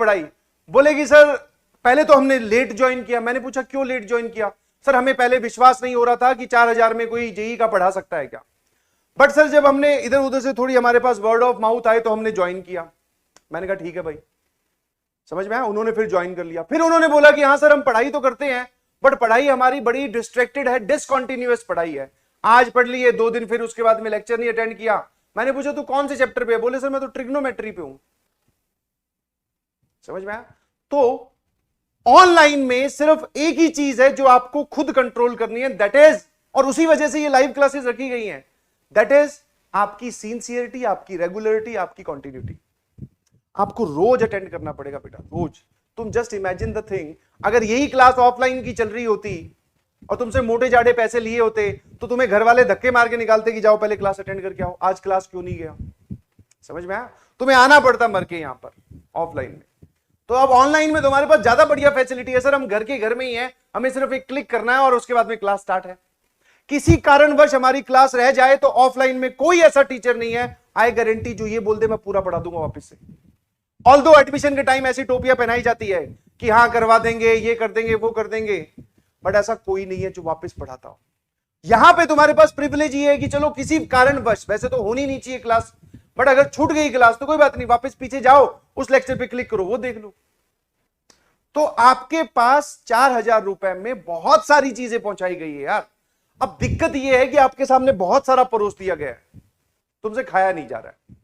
पढ़ाई? बोलेगी सर पहले तो हमने लेट ज्वाइन किया। मैंने पूछा क्यों लेट ज्वाइन किया? सर हमें पहले विश्वास नहीं हो रहा था कि 4000 में कोई जेई का पढ़ा सकता है क्या, बट सर जब हमने इधर उधर से थोड़ी हमारे पास वर्ड ऑफ माउथ आए तो हमने ज्वाइन किया। मैंने कहा ठीक है भाई, समझ में आया? उन्होंने फिर ज्वाइन कर लिया। फिर उन्होंने बोला कि हाँ सर हम पढ़ाई तो करते हैं बट पढ़ाई हमारी बड़ी डिस्ट्रैक्टेड है, डिसकंटिन्यूअस पढ़ाई है। आज पढ़ लिए 2 दिन, फिर उसके बाद में लेक्चर नहीं अटेंड किया। मैंने पूछा तू कौन से चैप्टर पे है? बोले सर मैं तो ट्रिग्नोमेट्री पे हूं। समझ में आया? तो ऑनलाइन में सिर्फ एक ही चीज है जो आपको खुद कंट्रोल करनी है, दैट इज, और उसी वजह से ये लाइव क्लासेस रखी गई हैं, दैट इज आपकी सिंसियरिटी, आपकी रेगुलरिटी, आपकी कंटिन्यूटी। आपको रोज अटेंड करना पड़ेगा बेटा, रोज। तुम जस्ट इमेजिन द थिंग, अगर यही क्लास ऑफलाइन की चल रही होती और तुमसे मोटे जाड़े पैसे लिए होते तो तुम्हें घर वाले धक्के मार के निकालते कि जाओ पहले क्लास अटेंड करके आओ, आज क्लास क्यों नहीं गया? समझ में आया? तुम्हें आना पड़ता मर के यहां पर ऑफलाइन में। तो अब ऑनलाइन में तुम्हारे पास ज्यादा बढ़िया फैसिलिटी है। सर हम घर के घर में ही हैं, हमें सिर्फ एक क्लिक करना है और उसके बाद में क्लास स्टार्ट है। किसी कारणवश हमारी क्लास रह जाए तो ऑफलाइन में कोई ऐसा टीचर नहीं है, आई गारंटी, जो ये बोल दे मैं पूरा पढ़ा दूंगा वापस से। ऑल्दो एडमिशन के टाइम ऐसी टोपियां पहनाई जाती है कि हाँ करवा देंगे, ये कर देंगे, वो कर देंगे, बट ऐसा कोई नहीं है जो वापस पढ़ाता हो। यहां पे तुम्हारे पास प्रिविलेज ये है कि चलो किसी कारणवश, वैसे तो होनी नहीं चाहिए क्लास, बट अगर छूट गई क्लास तो कोई बात नहीं, वापस पीछे जाओ, उस लेक्चर पे क्लिक करो, वो देख लो। तो आपके पास 4000 रुपए में बहुत सारी चीजें पहुंचाई गई है यार। अब दिक्कत यह है कि आपके सामने बहुत सारा परोस दिया गया है, तुमसे खाया नहीं जा रहा है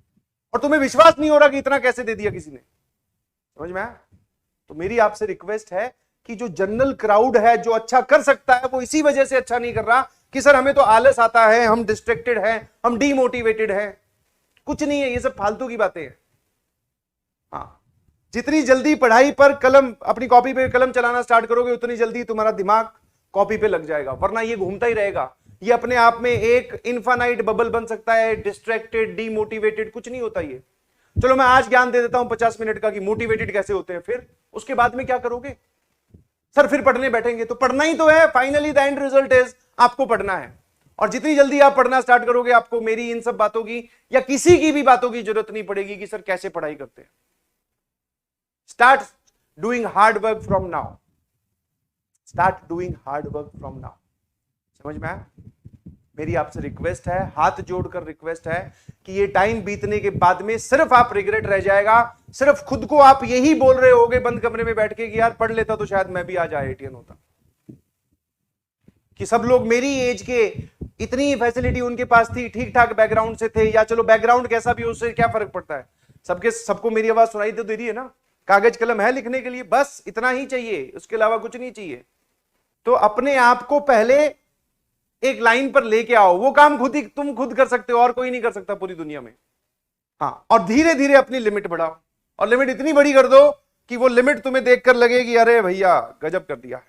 और तुम्हें विश्वास नहीं हो रहा कि इतना कैसे दे दिया किसी ने। समझ में आया? तो मेरी आपसे रिक्वेस्ट है कि जो जनरल क्राउड है, जो अच्छा कर सकता है, वो इसी वजह से अच्छा नहीं कर रहा कि सर हमें तो आलस आता है, हम डिस्ट्रैक्टेड हैं, हम डीमोटिवेटेड हैं। कुछ नहीं है, ये सब फालतू की बातें हैं। हाँ, जितनी जल्दी पढ़ाई पर कलम, अपनी कॉपी पे कलम चलाना स्टार्ट करोगे उतनी जल्दी तुम्हारा दिमाग कॉपी पे लग जाएगा, वरना ये घूमता ही रहेगा। ये अपने आप में एक इनफाइनाइट बबल बन सकता है, डिस्ट्रैक्टेड, डीमोटिवेटेड, कुछ नहीं होता ये। चलो मैं आज ज्ञान दे देता हूं 50 मिनट का कि मोटिवेटेड कैसे होते हैं, फिर उसके बाद में क्या करोगे? सर फिर पढ़ने बैठेंगे, तो पढ़ना ही तो है। Finally the end result is आपको पढ़ना है, और जितनी जल्दी आप पढ़ना स्टार्ट करोगे आपको मेरी इन सब बातों की या किसी की भी बातों की जरूरत नहीं पड़ेगी कि सर कैसे पढ़ाई करते हैं। Start doing hard work from now, start doing hard work from now. समझ में आया? मेरी आपसे रिक्वेस्ट है, हाथ जोड़कर रिक्वेस्ट है कि ये टाइम बीतने के बाद में सिर्फ आप रिग्रेट रह जाएगा, सिर्फ खुद को आप यही बोल रहे होगे बंद कमरे में बैठ के कि यार पढ़ लेता तो शायद मैं भी आज IITian होता। कि सब लोग मेरी एज के, इतनी फैसिलिटी उनके पास थी, ठीक ठाक बैकग्राउंड से थे, या चलो बैकग्राउंड कैसा भी हो उससे क्या फर्क पड़ता है, सबको मेरी आवाज सुनाई तो दे रही है ना, कागज कलम है लिखने के लिए, बस इतना ही चाहिए, उसके अलावा कुछ नहीं चाहिए। तो अपने आप को पहले एक लाइन पर लेके आओ, वो काम तुम खुद कर सकते हो और कोई नहीं कर सकता पूरी दुनिया में। हाँ, और धीरे धीरे अपनी लिमिट बढ़ाओ, और लिमिट इतनी बड़ी कर दो कि वो लिमिट तुम्हें देखकर लगे कि अरे भैया गजब कर दिया है।